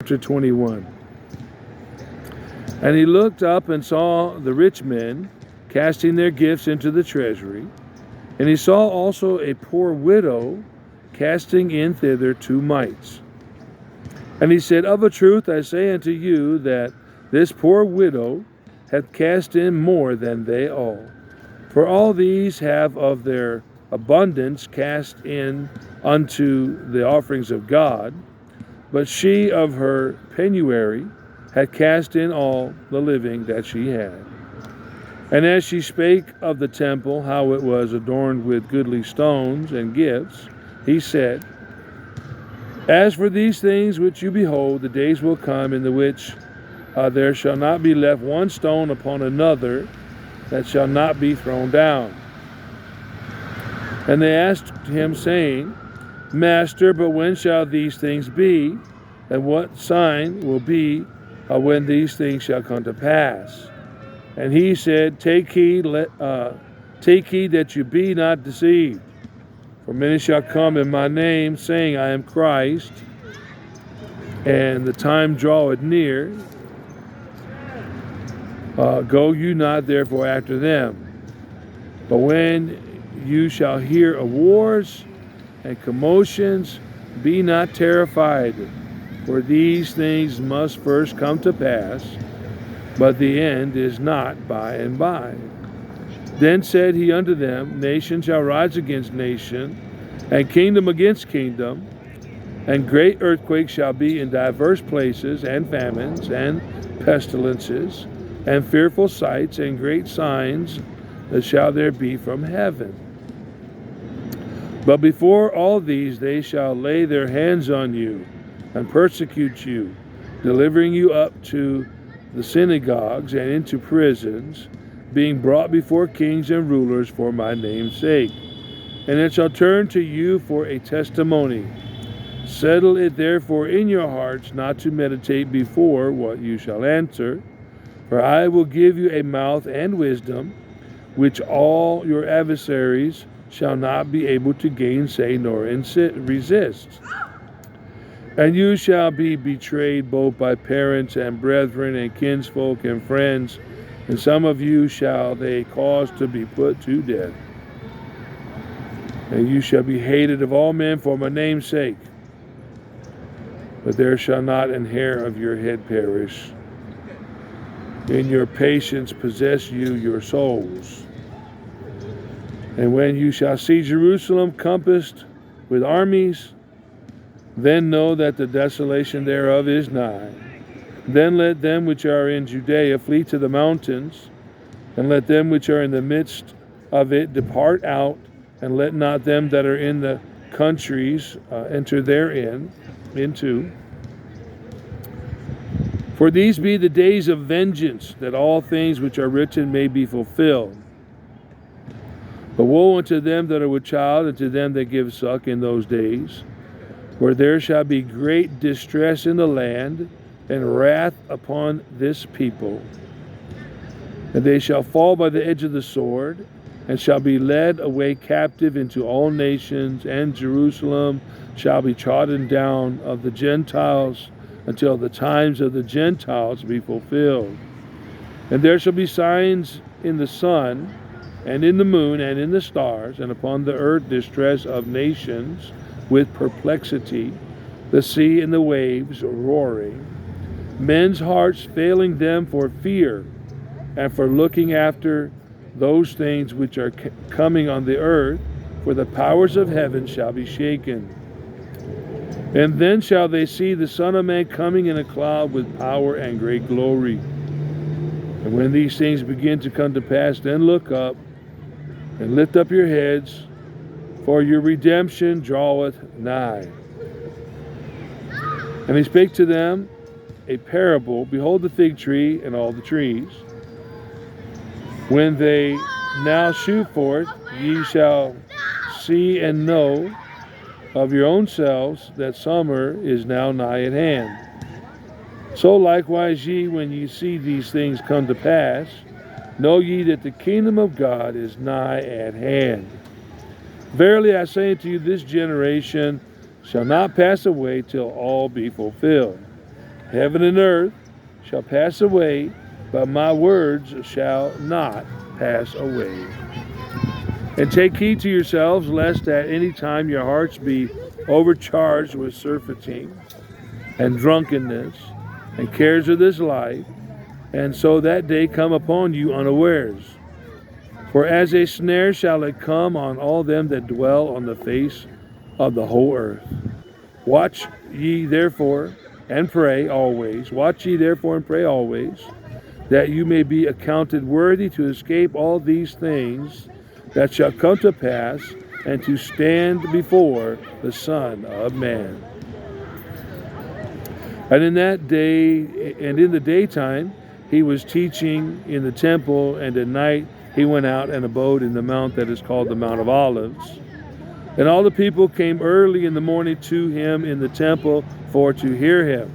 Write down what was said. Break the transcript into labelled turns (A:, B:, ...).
A: Chapter 21. And he looked up and saw the rich men casting their gifts into the treasury. And he saw also a poor widow casting in thither 2 mites. And he said, Of a truth I say unto you, that this poor widow hath cast in more than they all. For all these have of their abundance cast in unto the offerings of God, but she of her penury had cast in all the living that she had. And as she spake of the temple, how it was adorned with goodly stones and gifts, he said, As for these things which you behold, the days will come in the which there shall not be left one stone upon another that shall not be thrown down. And they asked him, saying, Master, but when shall these things be? And what sign will be when these things shall come to pass? And he said, Take heed that you be not deceived. For many shall come in my name, saying, I am Christ, and the time draweth near. Go you not therefore after them. But when you shall hear of wars and commotions, be not terrified, for these things must first come to pass, but the end is not by and by. Then said he unto them, Nation shall rise against nation, and kingdom against kingdom, and great earthquakes shall be in divers places, and famines, and pestilences, and fearful sights, and great signs that shall there be from heaven. But before all these they shall lay their hands on you, and persecute you, delivering you up to the synagogues and into prisons, being brought before kings and rulers for my name's sake. And it shall turn to you for a testimony. Settle it therefore in your hearts not to meditate before what you shall answer, for I will give you a mouth and wisdom, which all your adversaries shall not be able to gainsay nor resist. And you shall be betrayed both by parents and brethren and kinsfolk and friends, and some of you shall they cause to be put to death. And you shall be hated of all men for my name's sake. But there shall not an hair of your head perish. In your patience possess you your souls. And when you shall see Jerusalem compassed with armies, then know that the desolation thereof is nigh. Then let them which are in Judea flee to the mountains, and let them which are in the midst of it depart out, and let not them that are in the countries enter therein into. For these be the days of vengeance, that all things which are written may be fulfilled. But woe unto them that are with child, and to them that give suck in those days, where there shall be great distress in the land, and wrath upon this people. And they shall fall by the edge of the sword, and shall be led away captive into all nations, and Jerusalem shall be trodden down of the Gentiles, until the times of the Gentiles be fulfilled. And there shall be signs in the sun, and in the moon, and in the stars, and upon the earth distress of nations with perplexity, the sea and the waves roaring, men's hearts failing them for fear, and for looking after those things which are coming on the earth, for the powers of heaven shall be shaken. And then shall they see the Son of Man coming in a cloud with power and great glory. And when these things begin to come to pass, then look up, and lift up your heads, for your redemption draweth nigh. And he spake to them a parable. Behold the fig tree and all the trees. When they now shoot forth, ye shall see and know of your own selves that summer is now nigh at hand. So likewise ye, when ye see these things come to pass, know ye that the kingdom of God is nigh at hand. Verily I say unto you, this generation shall not pass away till all be fulfilled. Heaven and earth shall pass away, but my words shall not pass away. And take heed to yourselves, lest at any time your hearts be overcharged with surfeiting and drunkenness and cares of this life, and so that day come upon you unawares. For as a snare shall it come on all them that dwell on the face of the whole earth. Watch ye therefore and pray always. Watch ye therefore and pray always, that you may be accounted worthy to escape all these things that shall come to pass, and to stand before the Son of Man. And in that day, and in the daytime, he was teaching in the temple, and at night he went out and abode in the mount that is called the Mount of Olives. And all the people came early in the morning to him in the temple for to hear him.